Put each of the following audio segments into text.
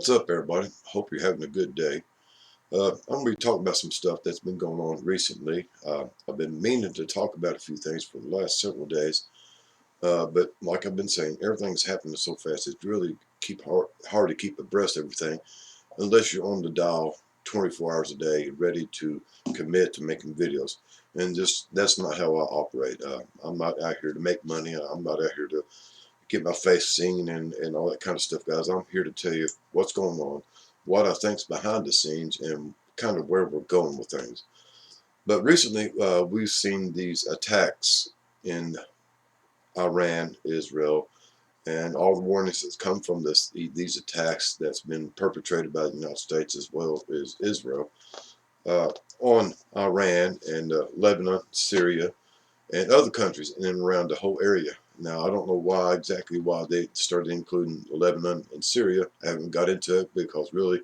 What's up, everybody? Hope you're having a good day. I'm going to be talking about some stuff that's been going on recently. I've been meaning to talk about a few things for the last several days, but like I've been saying, everything's happening so fast. It's really hard to keep abreast of everything unless you're on the dial 24 hours a day, ready to commit to making videos. And just that's not how I operate. I'm not out here to make money. I'm not out here to get my face seen and all that kind of stuff, guys. I'm here to tell you what's going on, what I think's behind the scenes, and kind of where we're going with things. But recently, we've seen these attacks in Iran, Israel, and all the warnings that's come from these attacks that's been perpetrated by the United States as well as Israel on Iran and Lebanon, Syria, and other countries in and around the whole area. Now, I don't know exactly why they started including Lebanon and Syria. I haven't got into it because really,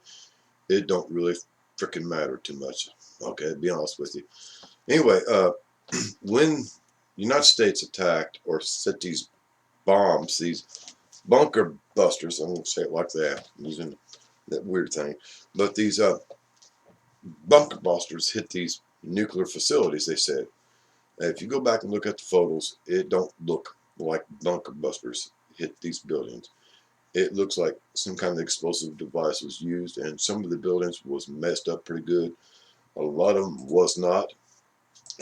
it don't really freaking matter too much. Okay, to be honest with you. Anyway, when the United States attacked or set these bombs, these bunker busters, I'm going to say it like that, using that weird thing, but these bunker busters hit these nuclear facilities, they said. If you go back and look at the photos, it don't look like bunker busters hit these buildings. It looks like some kind of explosive device was used, and some of the buildings was messed up pretty good. A lot of them was not.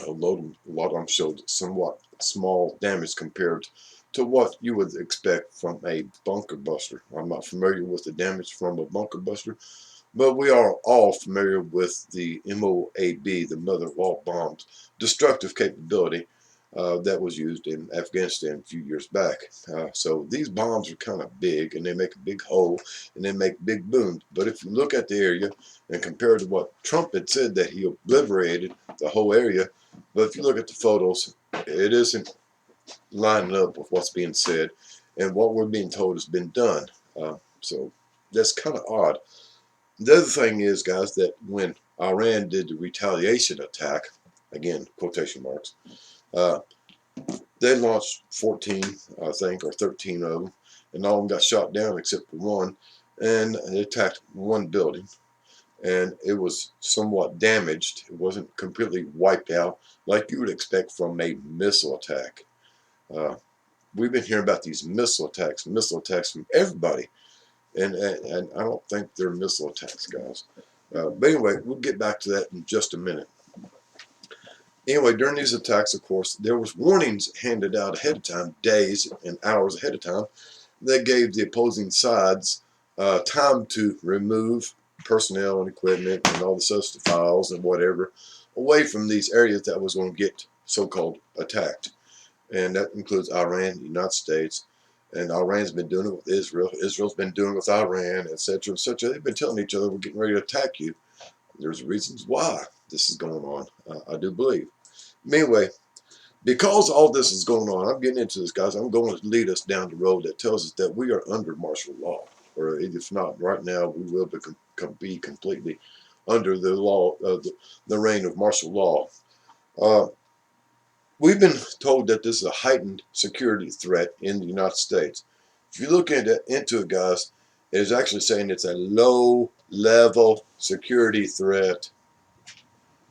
A lot of them showed somewhat small damage compared to what you would expect from a bunker buster. I'm not familiar with the damage from a bunker buster, but we are all familiar with the MOAB, the mother of all bombs, destructive capability that was used in Afghanistan a few years back. So these bombs are kind of big, and they make a big hole, and they make big booms. But if you look at the area and compare it to what Trump had said, that he obliterated the whole area, but if you look at the photos, it isn't lining up with what's being said, and what we're being told has been done. So that's kind of odd. The other thing is, guys, that when Iran did the retaliation attack, again, quotation marks, uh, they launched 14, I think, or 13 of them, and all of them got shot down except for one, and they attacked one building, and it was somewhat damaged. It wasn't completely wiped out like you would expect from a missile attack. Uh, we've been hearing about these missile attacks from everybody, and I don't think they're missile attacks, guys. But anyway, we'll get back to that in just a minute. Anyway, during these attacks, of course, there was warnings handed out ahead of time, days and hours ahead of time, that gave the opposing sides time to remove personnel and equipment and all the sensitive files and whatever away from these areas that was going to get so-called attacked. And that includes Iran, the United States, and Iran's been doing it with Israel. Israel's been doing it with Iran, etc., etc. They've been telling each other, we're getting ready to attack you. There's reasons why this is going on, I do believe. Anyway, because all this is going on, I'm getting into this, guys. I'm going to lead us down the road that tells us that we are under martial law. Or if not, right now, we will be completely under the law, the reign of martial law. We've been told that this is a heightened security threat in the United States. If you look into it, guys, it is actually saying it's a low-level security threat.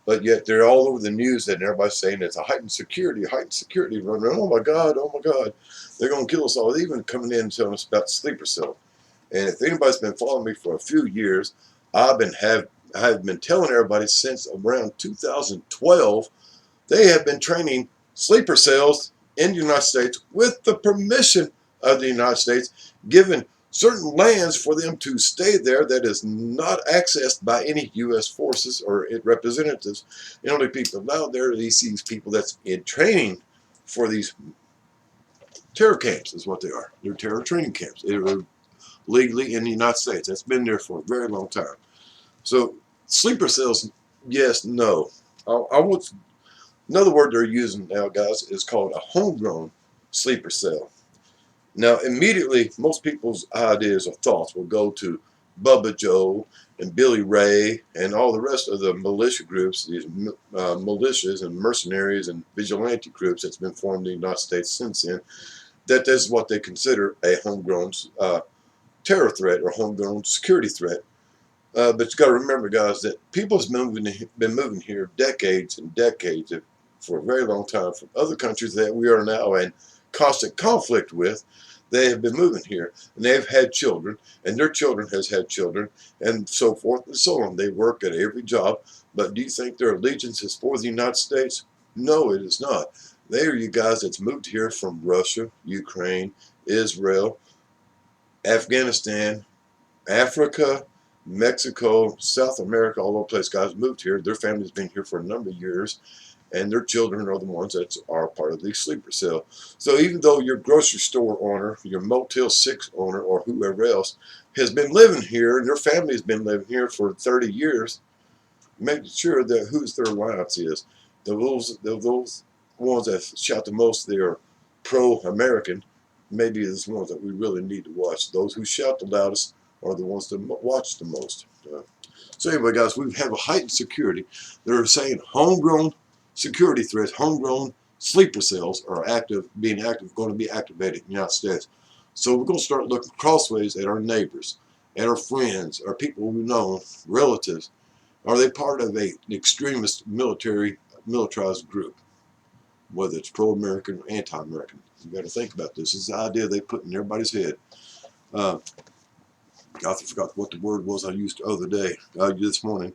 But yet they're all over the news and everybody's saying it's a heightened security, running. Oh my God, they're going to kill us all. They're even coming in and telling us about sleeper cell. And if anybody's been following me for a few years, I have been telling everybody since around 2012, they have been training sleeper cells in the United States with the permission of the United States, given certain lands for them to stay there that is not accessed by any U.S. forces or representatives. The only people allowed there are these people that's in training for these terror camps is what they are. They're terror training camps. They're legally in the United States. That's been there for a very long time. So sleeper cells, yes, no. Another word they're using now, guys, is called a homegrown sleeper cell. Now, immediately, most people's ideas or thoughts will go to Bubba Joe and Billy Ray and all the rest of the militia groups, these militias and mercenaries and vigilante groups that's been formed in the United States since then, that this is what they consider a homegrown terror threat or homegrown security threat. But you got to remember, guys, that people's been moving here decades and decades, for a very long time, from other countries that we are now in constant conflict with. They have been moving here, and they've had children, and their children has had children, and so forth and so on. They work at every job. But do you think their allegiance is for the United States? No, it is not. They are you guys that's moved here from Russia, Ukraine, Israel, Afghanistan, Africa, Mexico, South America, all over the place. Guys moved here. Their family's been here for a number of years, and their children are the ones that are part of the sleeper cell. So even though your grocery store owner, your Motel 6 owner, or whoever else has been living here, and their family has been living here for 30 years, making sure that whose their alliance is. Those ones that shout the most, they are pro-American, maybe is the ones that we really need to watch. Those who shout the loudest are the ones that watch the most. So anyway, guys, we have a heightened security. They're saying homegrown security threats, homegrown sleeper cells are going to be activated in the United States. So we're going to start looking crossways at our neighbors, at our friends, our people we know, relatives. Are they part of an extremist militarized group, whether it's pro-American or anti-American? You got to think about this. This is the idea they put in everybody's head. I forgot what the word was I used the other day, this morning.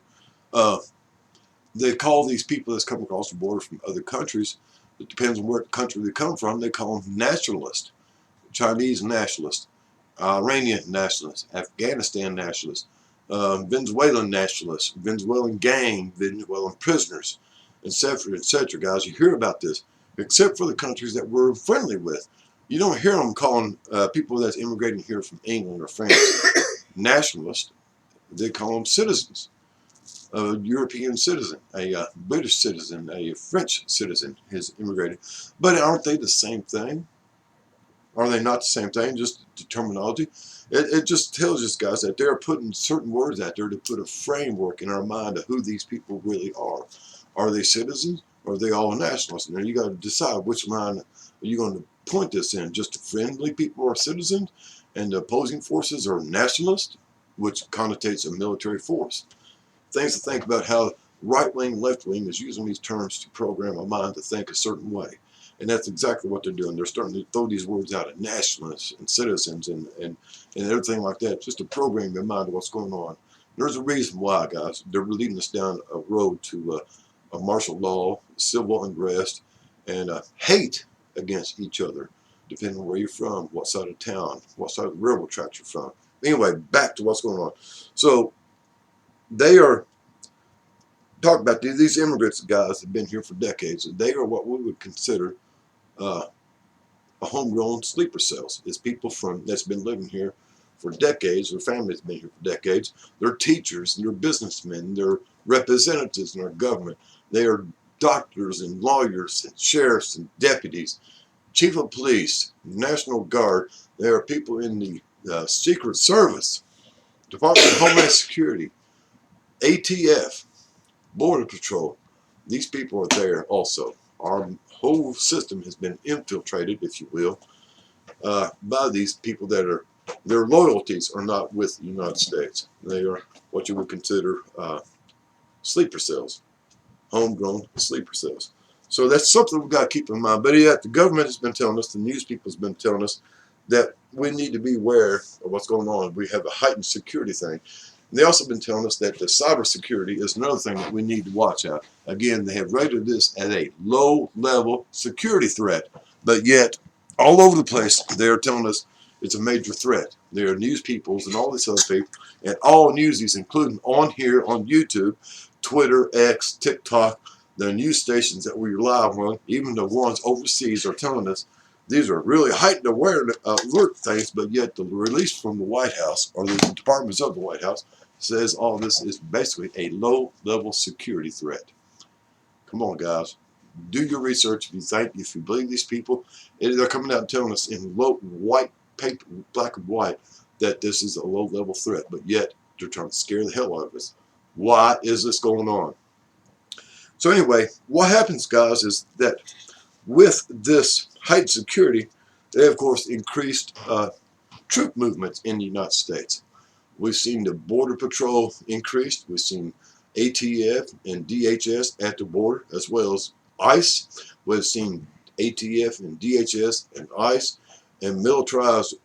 They call these people that's come across the border from other countries, it depends on what country they come from, they call them nationalists. Chinese nationalists, Iranian nationalists, Afghanistan nationalists, Venezuelan nationalists, Venezuelan gang, Venezuelan prisoners, etc., etc. Guys, you hear about this, except for the countries that we're friendly with. You don't hear them calling people that's immigrating here from England or France nationalists. They call them citizens. A European citizen, a British citizen, a French citizen has immigrated. But aren't they the same thing? Are they not the same thing? Just the terminology? It just tells us, guys, that they're putting certain words out there to put a framework in our mind of who these people really are. Are they citizens or are they all nationalists? Now you got to decide which line are you going to point this in. Just the friendly people are citizens and the opposing forces are nationalists, which connotates a military force. Things to think about how right wing, left wing is using these terms to program a mind to think a certain way. And that's exactly what they're doing. They're starting to throw these words out at nationalists and citizens and everything like that, just to program their mind to what's going on. There's a reason why, guys. They're leading us down a road to a martial law, civil unrest, and hate against each other, depending on where you're from, what side of town, what side of the railroad tracks you're from. Anyway, back to what's going on. So they are talking about these immigrants, guys, have been here for decades. They are what we would consider a homegrown sleeper cells. It's people that's been living here for decades. Their families been here for decades. They're teachers, and they're businessmen, they're representatives in our government. They are doctors and lawyers and sheriffs and deputies, chief of police, National Guard. There are people in the Secret Service, Department of Homeland Security, ATF, Border Patrol. These people are there also. Our whole system has been infiltrated, if you will, by these people that are, their loyalties are not with the United States. They are what you would consider sleeper cells, homegrown sleeper cells. So that's something we've got to keep in mind. But yet the government has been telling us, the news people has been telling us that we need to be aware of what's going on. We have a heightened security thing. And they also been telling us that the cybersecurity is another thing that we need to watch out. Again, they have rated this as a low-level security threat, but yet all over the place they are telling us it's a major threat. There are news peoples and all these other people, and all newsies, including on here on YouTube, Twitter, X, TikTok, the news stations that we rely on, even the ones overseas, are telling us these are really heightened awareness alert things, but yet the release from the White House, or the departments of the White House, says all this is basically a low-level security threat. Come on, guys. Do your research. If you believe these people, they're coming out and telling us in white paper, black and white, that this is a low-level threat, but yet they're trying to scare the hell out of us. Why is this going on? So anyway, what happens, guys, is that with this heightened security, they, of course, increased troop movements in the United States. We've seen the Border Patrol increased. We've seen ATF and DHS at the border, as well as ICE. We've seen ATF and DHS and ICE and militarized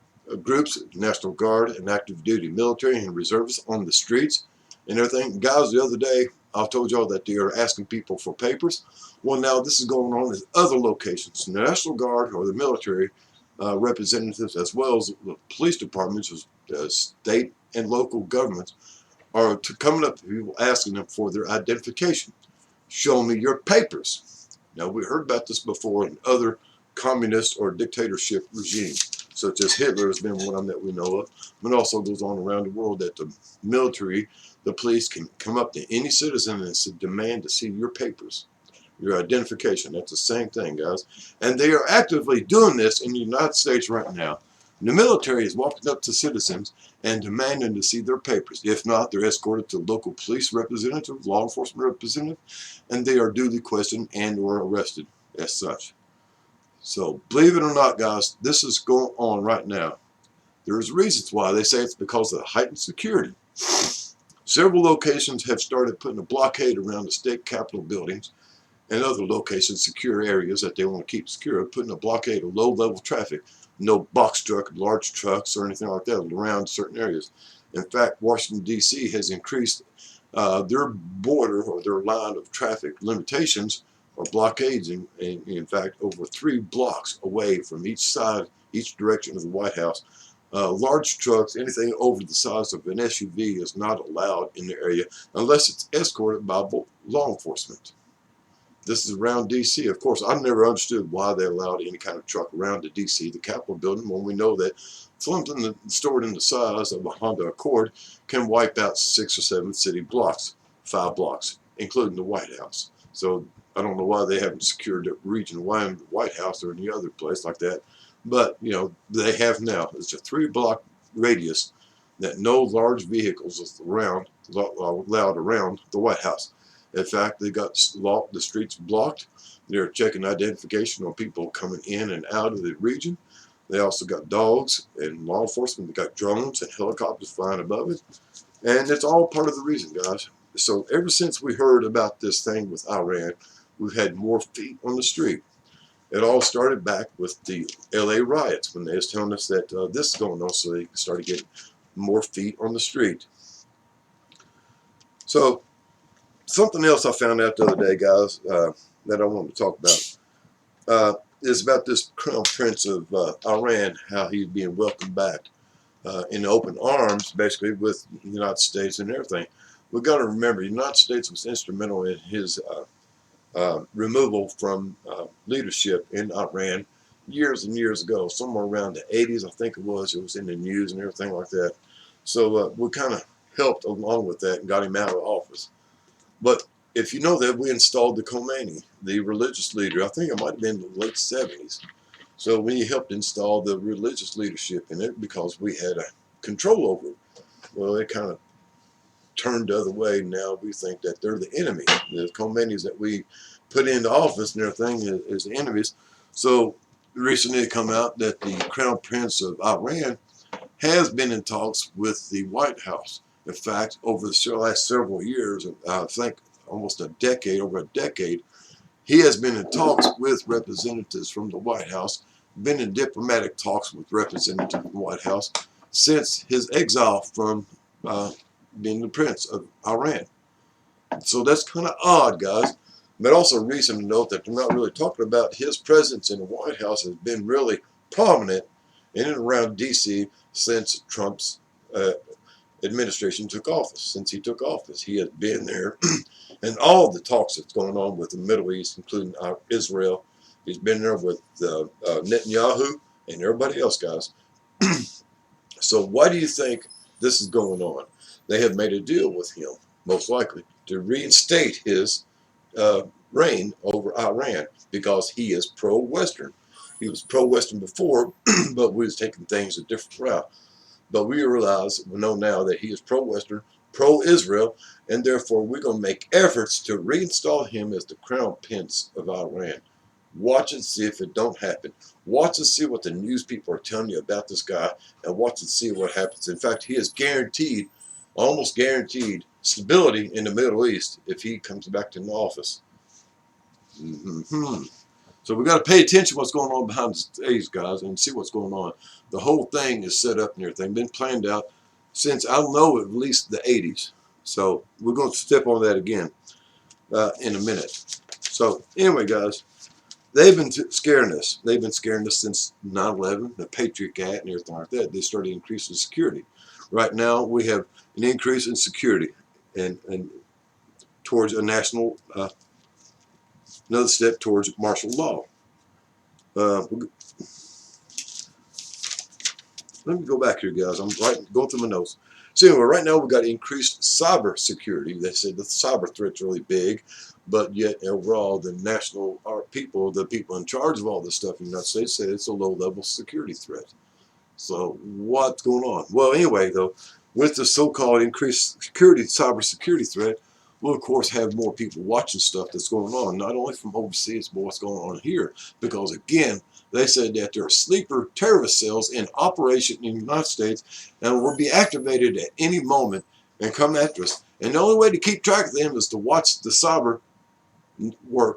groups, National Guard and active duty military and reservists on the streets and everything. Guys, the other day, I told y'all that they are asking people for papers. Well, now this is going on in other locations. The National Guard or the military representatives, as well as the police departments, state and local governments, are coming up to people asking them for their identification. Show me your papers. Now, we heard about this before in other communist or dictatorship regimes, such as Hitler has been one that we know of, but also goes on around the world that the military, the police can come up to any citizen and demand to see your papers, your identification. That's the same thing, guys. And they are actively doing this in the United States right now. The military is walking up to citizens and demanding to see their papers. If not, they're escorted to local police representative, law enforcement representative, and they are duly questioned and or arrested as such. So, believe it or not, guys, this is going on right now. There's reasons why. They say it's because of the heightened security. Several locations have started putting a blockade around the state capitol buildings and other locations, secure areas that they want to keep secure, putting a blockade of low-level traffic, no box truck, large trucks, or anything like that around certain areas. In fact, Washington, D.C. has increased their border or their line of traffic limitations or blockades, in fact, over 3 blocks away from each side, each direction of the White House. Large trucks, anything over the size of an SUV is not allowed in the area unless it's escorted by law enforcement. This is around D.C. Of course, I never understood why they allowed any kind of truck around the D.C., the Capitol building, when we know that something stored in the size of a Honda Accord can wipe out 6 or 7 city blocks, 5 blocks, including the White House. So I don't know why they haven't secured the region, why in the White House or any other place like that. But, you know, they have now. It's a 3-block radius that no large vehicles is allowed around the White House. In fact, they got the streets blocked. They're checking identification on people coming in and out of the region. They also got dogs and law enforcement. They got drones and helicopters flying above it. And it's all part of the reason, guys. So ever since we heard about this thing with Iran, we've had more feet on the street. It all started back with the LA riots when they was telling us that this is going on, so they started getting more feet on the street. So something else I found out the other day, guys, that I wanted to talk about is about this Crown Prince of Iran, how he's being welcomed back in open arms, basically, with the United States and everything. We've got to remember, the United States was instrumental in his removal from leadership in Iran years and years ago, somewhere around the 80s, I think it was in the news and everything like that. So we kind of helped along with that and got him out of office. But if you know that, we installed the Khomeini, the religious leader. I think it might have been the late 70s. So we helped install the religious leadership in it because we had a control over it. Well, it kind of turned the other way. Now we think that they're the enemy. The Khomeinis that we put into office and everything is the enemies. So recently it come out that the Crown Prince of Iran has been in talks with the White House. In fact, over the last several years, I think almost a decade, over a decade, he has been in talks with representatives from the White House, been in diplomatic talks with representatives from the White House since his exile from being the Prince of Iran. So that's kind of odd, guys. But also reason to note that they're not really talking about his presence in the White House has been really prominent in and around D.C. since Trump's administration took office. Since he took office, he has been there. And all the talks that's going on with the Middle East, including Israel, he's been there with Netanyahu and everybody else, guys. So why do you think this is going on? They have made a deal with him, most likely, to reinstate his reign over Iran because he is pro-Western. He was pro-Western before, but we was taking things a different route. But we realize, we know now that he is pro-Western, pro-Israel, and therefore we're going to make efforts to reinstall him as the Crown Prince of Iran. Watch and see if it don't happen. Watch and see what the news people are telling you about this guy, and watch and see what happens. In fact, he is guaranteed, almost guaranteed, stability in the Middle East if he comes back to the office. So we got to pay attention to what's going on behind the stage, guys, and see what's going on. The whole thing is set up and everything, been planned out since, I know, at least the 80s. So we're going to step on that again in a minute. So anyway, guys, they've been scaring us. They've been scaring us since 9/11, the Patriot Act and everything like that. They started increasing security. Right now, we have an increase in security and towards a national, another step towards martial law. Let me go back here, guys. I'm going through my notes. So anyway, right now we've got increased cyber security. They said the cyber threat's really big, but yet overall the national people, the people in charge of all this stuff in the United States, say it's a low-level security threat. So what's going on? Well, anyway, though, with the so-called increased security, cyber security threat, we'll of course have more people watching stuff that's going on, not only from overseas, but what's going on here. Because again, they said that there are sleeper terrorist cells in operation in the United States and will be activated at any moment and come after us. And the only way to keep track of them is to watch the cyber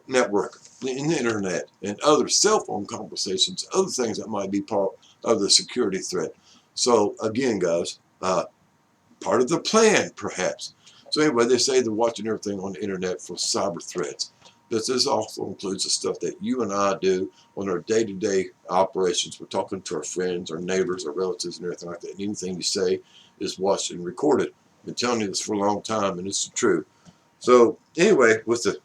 network, in the internet, and other cell phone conversations, other things that might be part of the security threat. So again, guys, part of the plan, perhaps. So anyway, they say they're watching everything on the internet for cyber threats. This also includes the stuff that you and I do on our day-to-day operations. We're talking to our friends, our neighbors, our relatives, and everything like that. And anything you say is watched and recorded. I've been telling you this for a long time, and it's true. So anyway, with the,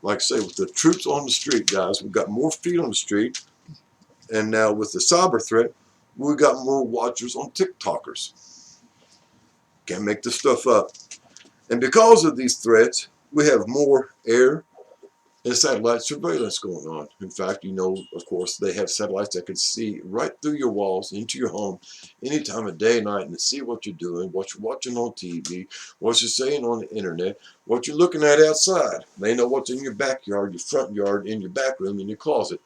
like I say, with the troops on the street, guys, we've got more feet on the street. And now with the cyber threat, we've got more watchers on TikTokers. Can't make this stuff up. And because of these threats, we have more air and satellite surveillance going on. In fact, you know, of course, they have satellites that can see right through your walls into your home any time of day and night and see what you're doing, what you're watching on TV, what you're saying on the internet, what you're looking at outside. They know what's in your backyard, your front yard, in your back room, in your closet,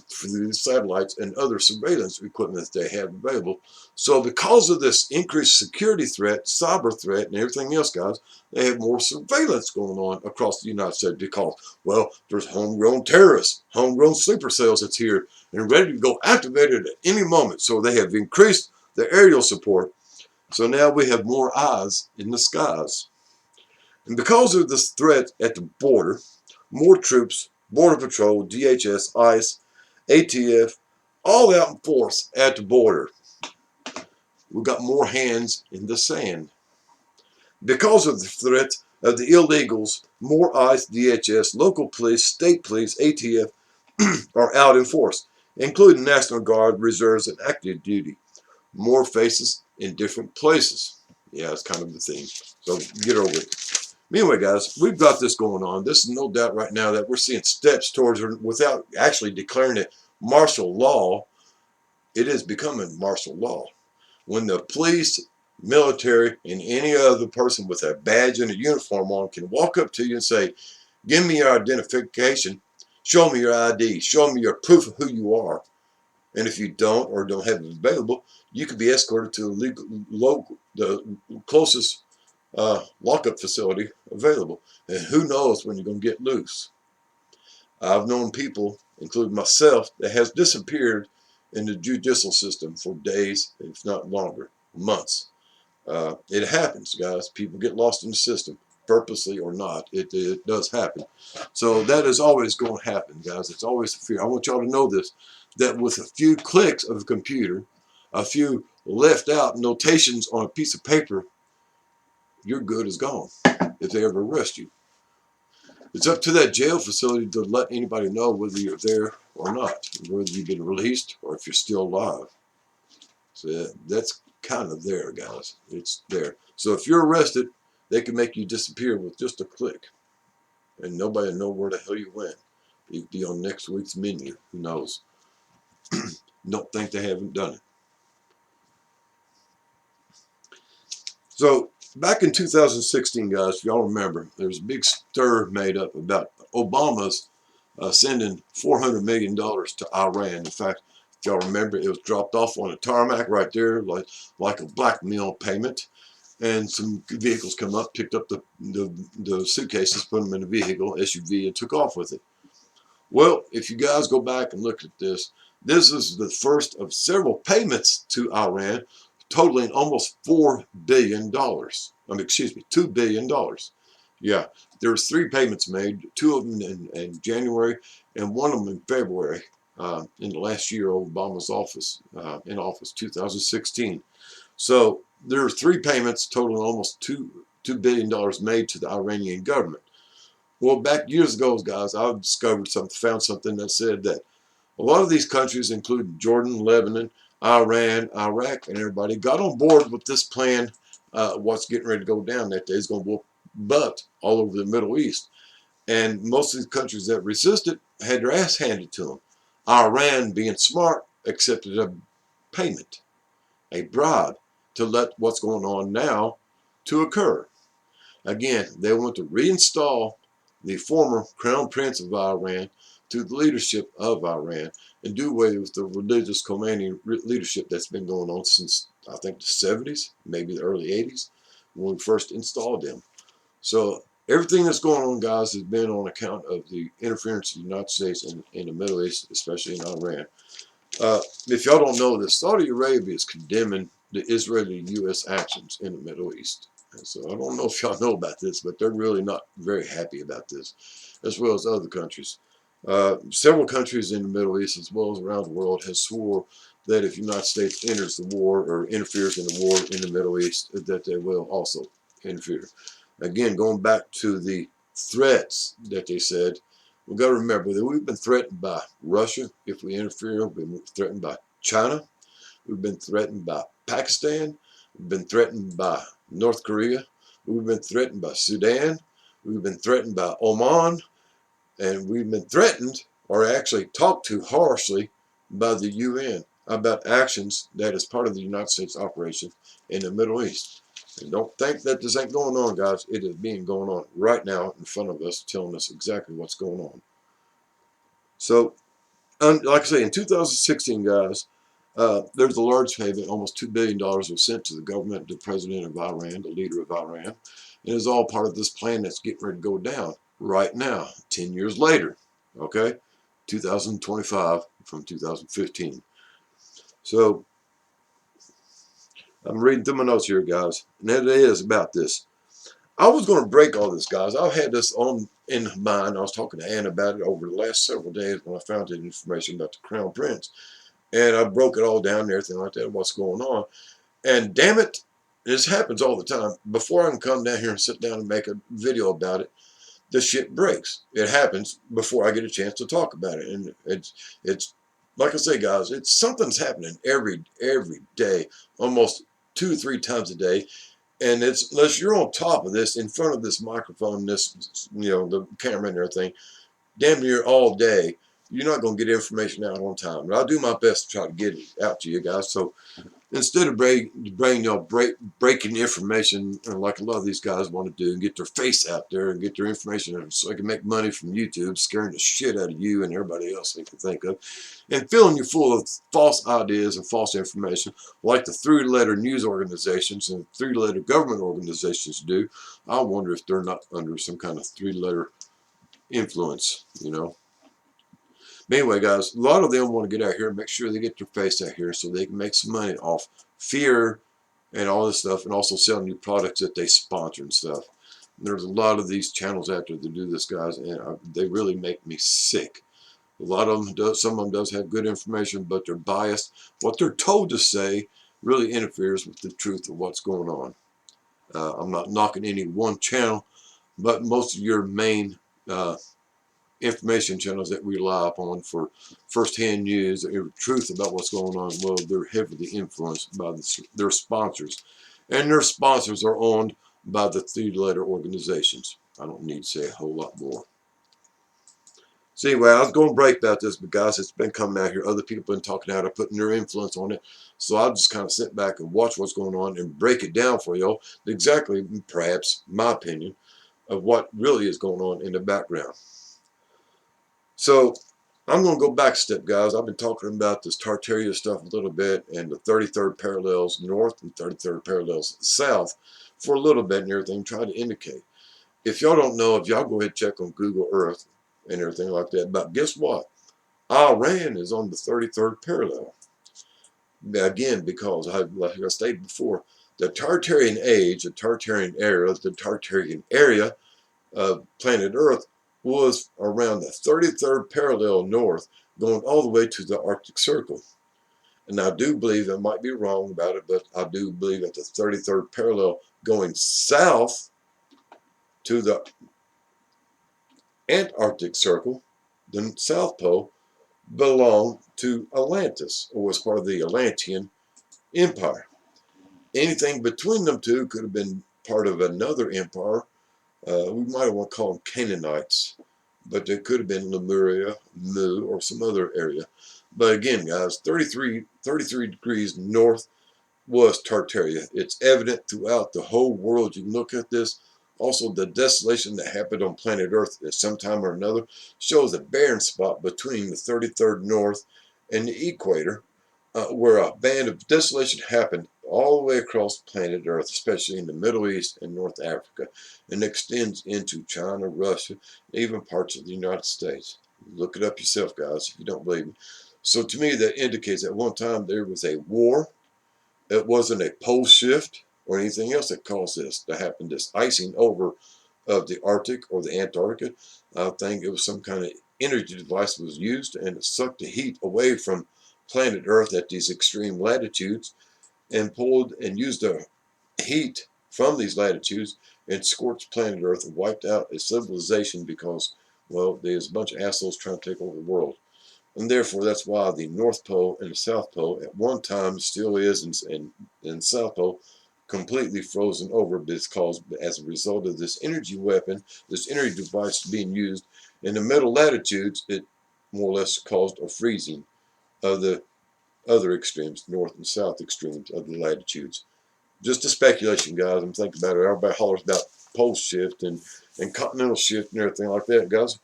through the satellites and other surveillance equipment that they have available. So because of this increased security threat, cyber threat, and everything else, guys, they have more surveillance going on across the United States because, well, there's homegrown terrorists, homegrown sleeper cells that's here and ready to go activated at any moment. So they have increased the aerial support. So now we have more eyes in the skies. And because of this threat at the border, more troops, Border Patrol, DHS, ICE, ATF, all out in force at the border. We've got more hands in the sand. Because of the threat of the illegals, more ICE, DHS, local police, state police, ATF are out in force, including National Guard, reserves, and active duty. More faces in different places. Yeah, it's kind of the theme. So get over it. Anyway, guys, we've got this going on. This is no doubt right now that we're seeing steps towards, without actually declaring it martial law, it is becoming martial law. When the police, military, and any other person with a badge and a uniform on can walk up to you and say, give me your identification, show me your ID, show me your proof of who you are. And if you don't or don't have it available, you could be escorted to the closest lockup facility available. And who knows when you're going to get loose. I've known people, including myself, that has disappeared in the judicial system for days, if not longer, months. It happens, guys. People get lost in the system, purposely or not. It does happen. So that is always going to happen, guys. It's always a fear. I want y'all to know this, that with a few clicks of a computer, a few left out notations on a piece of paper, your good is gone if they ever arrest you. It's up to that jail facility to let anybody know whether you're there or not, whether you've been released or if you're still alive. So that's kind of there, guys. It's there. So if you're arrested, they can make you disappear with just a click. And nobody will know where the hell you went. You could be on next week's menu. Who knows? Don't think they haven't done it. So back in 2016, guys, if y'all remember, there was a big stir made up about Obama's sending $400 million to Iran. In fact, if y'all remember, it was dropped off on a tarmac right there, like a blackmail payment. And some vehicles come up, picked up the suitcases, put them in the vehicle, SUV, and took off with it. Well, if you guys go back and look at this, this is the first of several payments to Iran, totaling almost $4 billion. Excuse me, $2 billion. Yeah, there's 3 payments made, 2 of them in January and 1 of them in February, in the last year of Obama's office, in office, 2016. So there are 3 payments totaling almost $2 billion made to the Iranian government. Well, back years ago, guys, I discovered something, found something that said that a lot of these countries, including Jordan, Lebanon, Iran, Iraq, and everybody, got on board with this plan. What's getting ready to go down that day is going to whoop butt all over the Middle East. And most of the countries that resisted had their ass handed to them. Iran, being smart, accepted a payment, a bribe, to let what's going on now to occur. Again, they want to reinstall the former crown prince of Iran to the leadership of Iran and do away with the religious Khomeini leadership that's been going on since, I think, the 70s, maybe the early 80s, when we first installed them. So everything that's going on, guys, has been on account of the interference of the United States in the Middle East, especially in Iran. If y'all don't know this, Saudi Arabia is condemning the Israeli-U.S. actions in the Middle East. And so I don't know if y'all know about this, but they're really not very happy about this, as well as other countries. Several countries in the Middle East, as well as around the world, has swore that if the United States enters the war or interferes in the war in the Middle East, that they will also interfere. Again, going back to the threats that they said, we've got to remember that we've been threatened by Russia if we interfere. We've been threatened by China. We've been threatened by Pakistan. We've been threatened by North Korea. We've been threatened by Sudan. We've been threatened by Oman. And we've been threatened, or actually talked to harshly, by the UN about actions that is part of the United States operation in the Middle East. And don't think that this ain't going on, guys. It is being going on right now in front of us, telling us exactly what's going on. So, like I say, in 2016, guys, there's a large payment, almost $2 billion was sent to the government, the president of Iran, the leader of Iran. And it's all part of this plan that's getting ready to go down right now, 10 years later, okay? 2025 from 2015. So I'm reading through my notes here, guys, and it is about this. I was going to break all this, guys. I've had this on in mind. I was talking to Ann about it over the last several days when I found the information about the Crown Prince. And I broke it all down and everything like that, what's going on. And damn it, this happens all the time. Before I can come down here and sit down and make a video about it, the shit breaks. It happens before I get a chance to talk about it. And it's like I say, guys, it's something's happening every day, almost 2 or 3 times a day. And it's, unless you're on top of this, in front of this microphone, this, the camera and everything, damn near all day, you're not going to get information out on time. But I'll do my best to try to get it out to you guys. So instead of breaking information like a lot of these guys want to do and get their face out there and get their information so they can make money from YouTube, scaring the shit out of you and everybody else they can think of, and filling you full of false ideas and false information like the 3-letter news organizations and 3-letter government organizations do, I wonder if they're not under some kind of 3-letter influence, But anyway, guys, a lot of them want to get out here and make sure they get their face out here so they can make some money off fear and all this stuff, and also selling new products that they sponsor and stuff. And there's a lot of these channels out there that do this, guys, and they really make me sick. A lot of them does, some of them does have good information, but they're biased. What they're told to say really interferes with the truth of what's going on. I'm not knocking any one channel, but most of your main information channels that we rely upon for first-hand news or truth about what's going on, well, they're heavily influenced by their sponsors. And their sponsors are owned by the 3-letter organizations. I don't need to say a whole lot more. So anyway, I was going to break about this, but guys, it's been coming out here. Other people have been talking out, putting their influence on it. So I'll just kind of sit back and watch what's going on and break it down for y'all. Exactly, perhaps, my opinion of what really is going on in the background. So I'm going to go back a step, guys. I've been talking about this Tartaria stuff a little bit and the 33rd parallels north and 33rd parallels south for a little bit and everything, trying to indicate. If y'all don't know, if y'all go ahead and check on Google Earth and everything like that, but guess what? Iran is on the 33rd parallel. Again, because, like I stated before, the Tartarian age, the Tartarian era, the Tartarian area of planet Earth was around the 33rd parallel north, going all the way to the Arctic Circle. And I do believe, I might be wrong about it, but I do believe that the 33rd parallel going south to the Antarctic Circle, the South Pole, belonged to Atlantis, or was part of the Atlantean Empire. Anything between them two could have been part of another empire. We might want to call them Canaanites, but they could have been Lemuria, Mu, or some other area. But again, guys, 33 degrees north was Tartaria. It's evident throughout the whole world. You can look at this. Also, the desolation that happened on planet Earth at some time or another shows a barren spot between the 33rd north and the equator, where a band of desolation happened all the way across planet Earth, especially in the Middle East and North Africa, and extends into China, Russia, even parts of the United States. Look it up yourself, guys, if you don't believe me. So to me, that indicates at one time there was a war. It wasn't a pole shift or anything else that caused this to happen, this icing over of the Arctic or the Antarctica. I think it was some kind of energy device that was used, and it sucked the heat away from planet Earth at these extreme latitudes and pulled and used the heat from these latitudes and scorched planet Earth and wiped out a civilization because, well, there's a bunch of assholes trying to take over the world. And therefore, that's why the North Pole and the South Pole at one time still is, and South Pole completely frozen over because as a result of this energy weapon, this energy device being used in the middle latitudes, it more or less caused a freezing of the other extremes, north and south extremes of the latitudes. Just a speculation, guys. I'm thinking about it. Everybody hollers about pole shift and continental shift and everything like that, guys.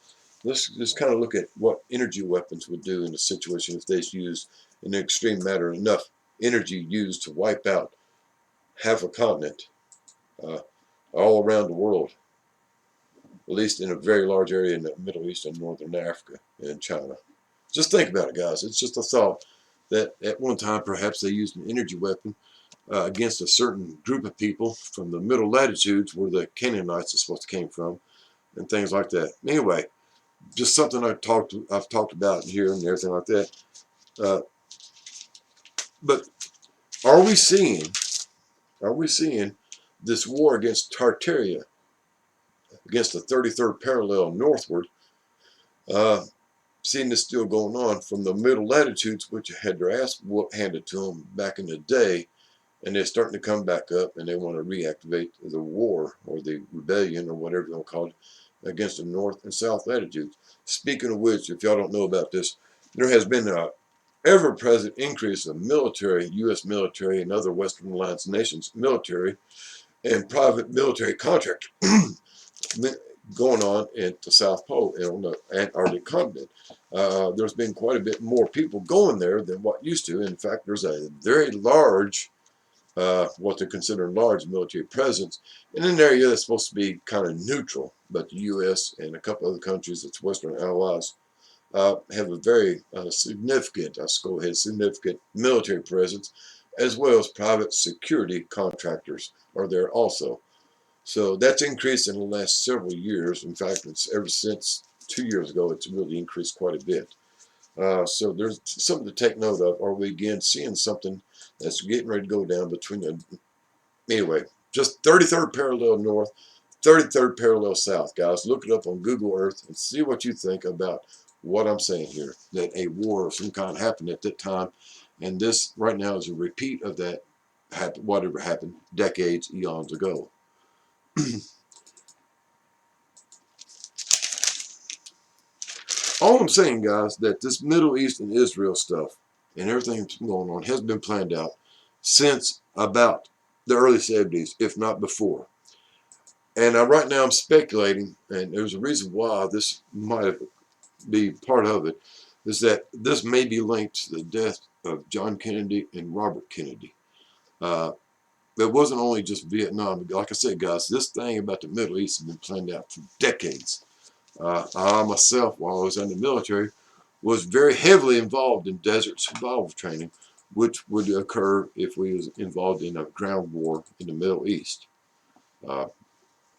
Let's just kind of look at what energy weapons would do in a situation if they used in an extreme matter enough energy used to wipe out half a continent, uh, all around the world, at least in a very large area in the Middle East and Northern Africa and China. Just think about it, guys. It's just a thought that at one time perhaps they used an energy weapon against a certain group of people from the middle latitudes where the Canaanites are supposed to came from, and things like that. Anyway, just something I've talked about here and everything like that. Uh, but are we seeing this war against Tartaria, against the 33rd parallel northward? Seeing this still going on from the middle latitudes, which had their ass handed to them back in the day, and they're starting to come back up, and they want to reactivate the war or the rebellion or whatever you want to call it against the north and south latitudes. Speaking of which, if y'all don't know about this, there has been a ever-present increase of military, U.S. military and other Western Alliance nations military and private military contractors going on at the South Pole and on the Antarctic continent. There's been quite a bit more people going there than what used to. In fact, there's a very large what they consider large military presence in an area that's supposed to be kind of neutral, but the U.S. and a couple other countries, its Western allies, have a very significant, significant military presence, as well as private security contractors are there also. So that's increased in the last several years. In fact, it's ever since 2 years ago, it's really increased quite a bit. So there's something to take note of. Are we again seeing something that's getting ready to go down between the, anyway, just 33rd parallel north, 33rd parallel south, guys. Look it up on Google Earth and see what you think about what I'm saying here, that a war of some kind happened at that time. And this right now is a repeat of that, whatever happened decades, eons ago. All I'm saying, guys, that this Middle East and Israel stuff and everything that's going on has been planned out since about the early 70s, if not before. And right now I'm speculating, and there's a reason why this might have be part of it, is that this may be linked to the death of John Kennedy and Robert Kennedy. Uh, it wasn't only just Vietnam. Like I said, guys, this thing about the Middle East has been planned out for decades. I myself, while I was in the military, was very heavily involved in desert survival training, which would occur if we was involved in a ground war in the Middle East. Uh,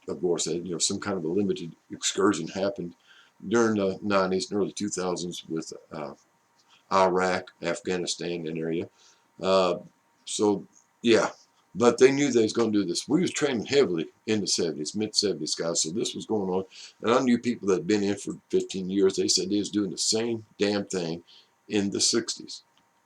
of course, some kind of a limited excursion happened during the 90s and early 2000s with Iraq, Afghanistan, and area. Uh, so, yeah, but they knew they was going to do this. We was training heavily in the 70s, mid-70s, guys, so this was going on. And I knew people that had been in for 15 years. They said they was doing the same damn thing in the 60s.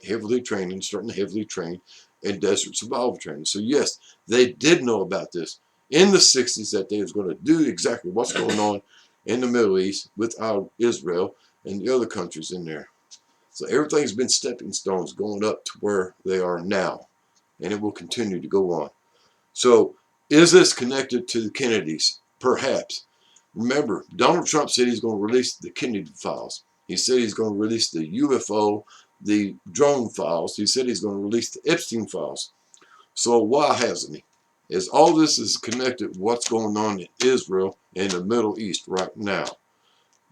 Heavily training, starting to heavily train in desert survival training. So, yes, they did know about this in the 60s, that they was going to do exactly what's going on in the Middle East with Israel and the other countries in there. So everything's been stepping stones going up to where they are now, and it will continue to go on. So is this connected to the Kennedys? Perhaps. Remember, Donald Trump said he's going to release the Kennedy files. He said he's going to release the UFO, the drone files. He said he's going to release the Epstein files. So why hasn't he? As all this is connected, what's going on in Israel and the Middle East right now.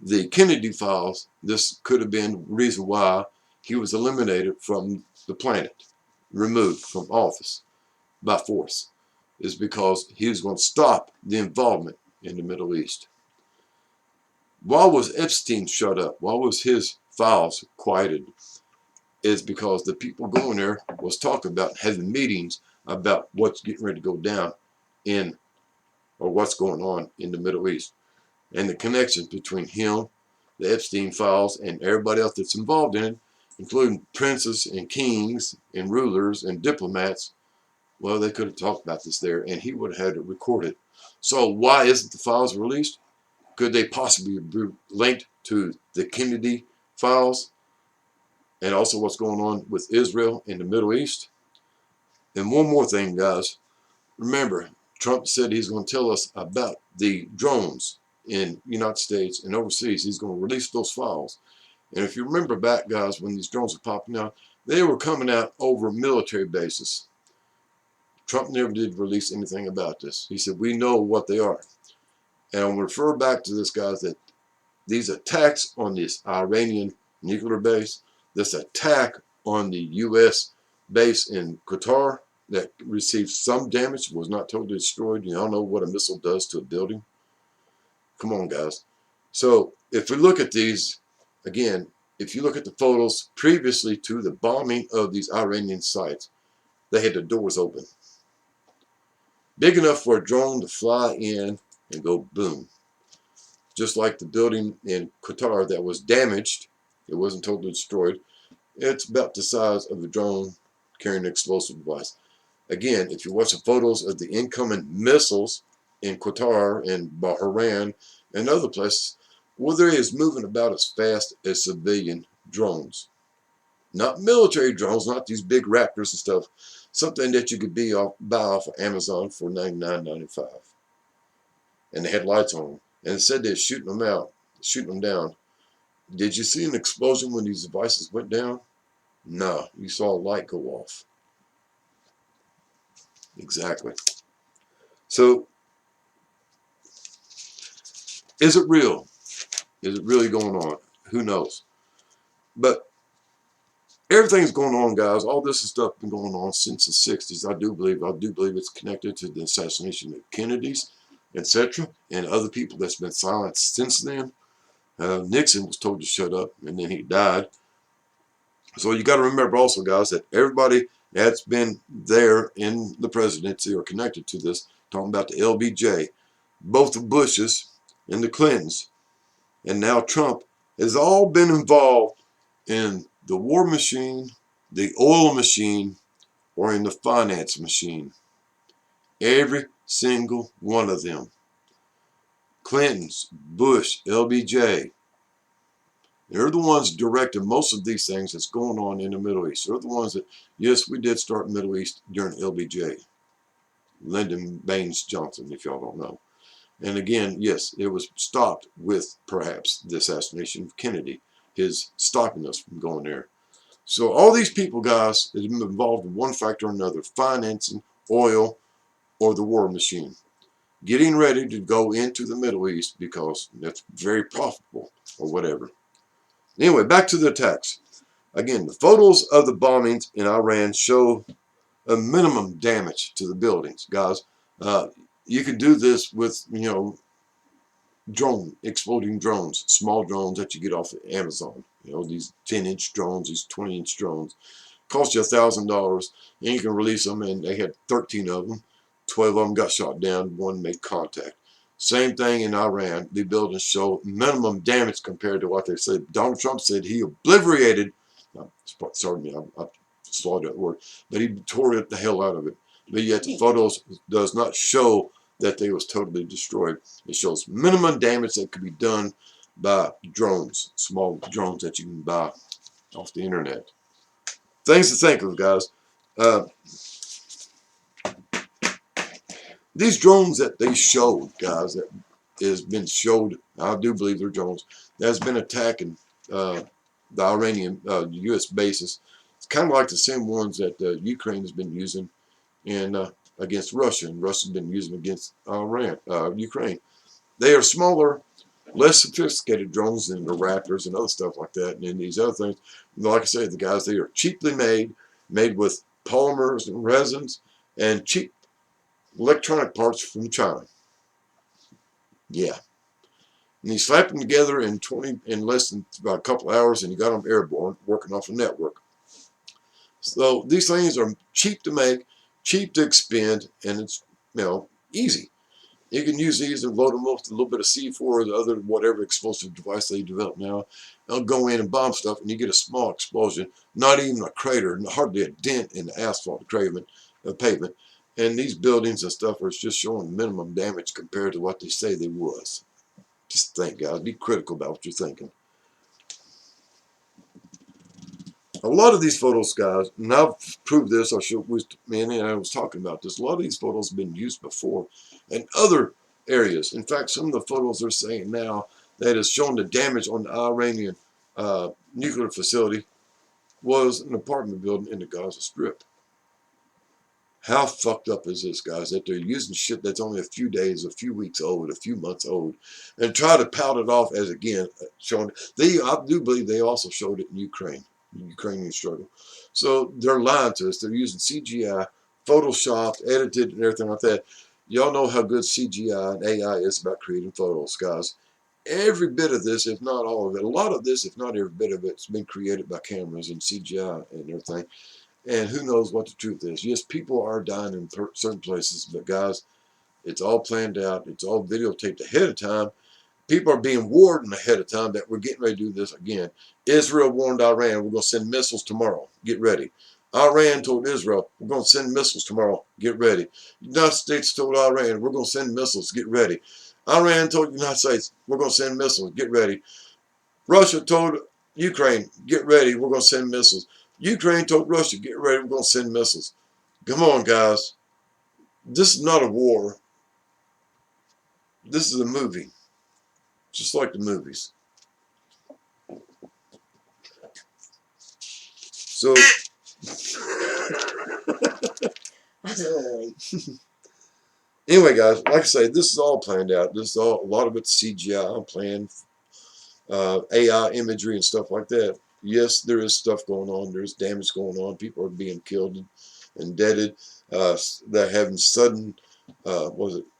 The Kennedy files, this could have been the reason why he was eliminated from the planet, removed from office by force, is because he was going to stop the involvement in the Middle East. Why was Epstein shut up? Why was his files quieted? Is because the people going there was talking about having meetings about what's getting ready to go down in, or what's going on in the Middle East, and the connections between him, the Epstein files, and everybody else that's involved in it, including princes and kings and rulers and diplomats. Well, they could have talked about this there, and he would have had it recorded. So why isn't the files released? Could they possibly be linked to the Kennedy files and also what's going on with Israel in the Middle East? And one more thing, guys. Remember, Trump said he's going to tell us about the drones in the United States and overseas. He's going to release those files. And if you remember back, guys, when these drones were popping out, they were coming out over military bases. Trump never did release anything about this. He said, we know what they are. And I'll refer back to this, guys, that these attacks on this Iranian nuclear base, this attack on the U.S. base in Qatar that received some damage, was not totally destroyed. You all know what a missile does to a building. Come on, guys. So if we look at these, again, if you look at the photos previously to the bombing of these Iranian sites, they had the doors open. Big enough for a drone to fly in and go boom. Just like the building in Qatar that was damaged, it wasn't totally destroyed. It's about the size of a drone carrying an explosive device. Again, if you watch the photos of the incoming missiles in Qatar and Bahrain and other places, well, there is moving about as fast as civilian drones. Not military drones, not these big Raptors and stuff. Something that you could buy off of Amazon for $99.95. And they had lights on them. And it said they're shooting them out, shooting them down. Did you see an explosion when these devices went down? No, you saw a light go off. Exactly. So, is it real? Is it really going on? Who knows? But everything's going on, guys. All this stuff been going on since the 60s. I do believe it's connected to the assassination of Kennedys, etc., and other people that's been silenced since then. Nixon was told to shut up, and then he died. So you got to remember also, guys, that everybody that's been there in the presidency or connected to this, talking about the LBJ, both the Bushes and the Clintons, and now Trump, has all been involved in the war machine, the oil machine, or in the finance machine. Every single one of them. Clintons, Bush, LBJ, they're the ones directing most of these things that's going on in the Middle East. They're the ones that, yes, we did start Middle East during LBJ. Lyndon Baines Johnson, if y'all don't know. And again, yes, it was stopped with perhaps the assassination of Kennedy, his stopping us from going there. So all these people, guys, have been involved in one factor or another, financing, oil, or the war machine, getting ready to go into the Middle East because that's very profitable or whatever. Anyway, back to the attacks. Again, the photos of the bombings in Iran show a minimum damage to the buildings, guys. You can do this with, exploding drones, small drones that you get off of Amazon. These 10-inch drones, these 20-inch drones. Cost you $1,000, and you can release them, and they had 13 of them. 12 of them got shot down, one made contact. Same thing in Iran. The buildings show minimum damage compared to what they said. Donald Trump said he obliterated, sorry me, I slaughtered that word, but he tore it the hell out of it. But yet the photos does not show that they was totally destroyed. It shows minimum damage that could be done by drones, small drones that you can buy off the internet. Things to think of, guys. These drones that they showed, guys, that has been showed, I do believe they're drones, that has been attacking the Iranian U.S. bases. It's kind of like the same ones that Ukraine has been using against Russia, and Russia's been using against Ukraine. They are smaller, less sophisticated drones than the Raptors and other stuff like that, and then these other things. Like I said, the guys, they are cheaply made with polymers and resins and cheap electronic parts from China. Yeah. And you slap them together in less than about a couple hours, and you got them airborne, working off a network. So these things are cheap to make, cheap to expend, and it's easy. You can use these and load them up with a little bit of C4 or the other whatever explosive device they develop now. They'll go in and bomb stuff, and you get a small explosion, not even a crater, hardly a dent in the asphalt pavement. And these buildings and stuff are just showing minimum damage compared to what they say they was. Just think, guys. Be critical about what you're thinking. A lot of these photos, guys, and I've proved this. I was talking about this. A lot of these photos have been used before in other areas. In fact, some of the photos they're saying now that is showing the damage on the Iranian nuclear facility was an apartment building in the Gaza Strip. How fucked up is this, guys, that they're using shit that's only a few days, a few weeks old, a few months old, and try to pout it off as, again, showing. I do believe they also showed it in Ukraine, the Ukrainian struggle. So they're lying to us. They're using CGI, photoshopped, edited, and everything like that. Y'all know how good CGI and AI is about creating photos, guys. Every bit of this, if not all of it, a lot of this, if not every bit of it, has been created by cameras and CGI and everything. And who knows what the truth is. Yes, people are dying in certain places, but guys, it's all planned out. It's all videotaped ahead of time. People are being warned ahead of time that we're getting ready to do this again. Israel warned Iran, we're going to send missiles tomorrow. Get ready. Iran told Israel, we're going to send missiles tomorrow. Get ready. The United States told Iran, we're going to send missiles. Get ready. Iran told the United States, we're going to send missiles. Get ready. Russia told Ukraine, get ready. We're going to send missiles. Ukraine told Russia, get ready, we're going to send missiles. Come on, guys. This is not a war. This is a movie. Just like the movies. So, anyway, guys, like I say, this is all planned out. This is a lot of it's CGI, planned, AI imagery and stuff like that. Yes, there is stuff going on. There's damage going on. People are being killed and deaded. They're having sudden,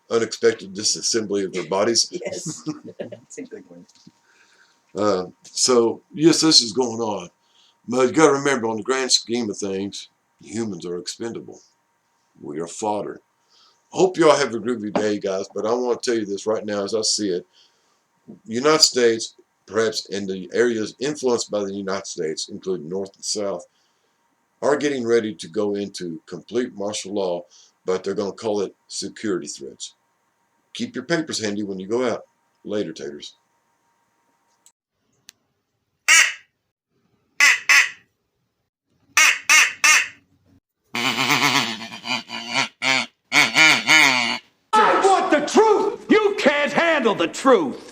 unexpected disassembly of their bodies. Yes, that's a good one. So, yes, this is going on. But you got to remember, on the grand scheme of things, humans are expendable. We are fodder. Hope y'all have a groovy day, guys. But I want to tell you this right now as I see it. United States, perhaps in the areas influenced by the United States, including North and South, are getting ready to go into complete martial law, but they're going to call it security threats. Keep your papers handy when you go out. Later, taters. I want the truth. You can't. handle the truth.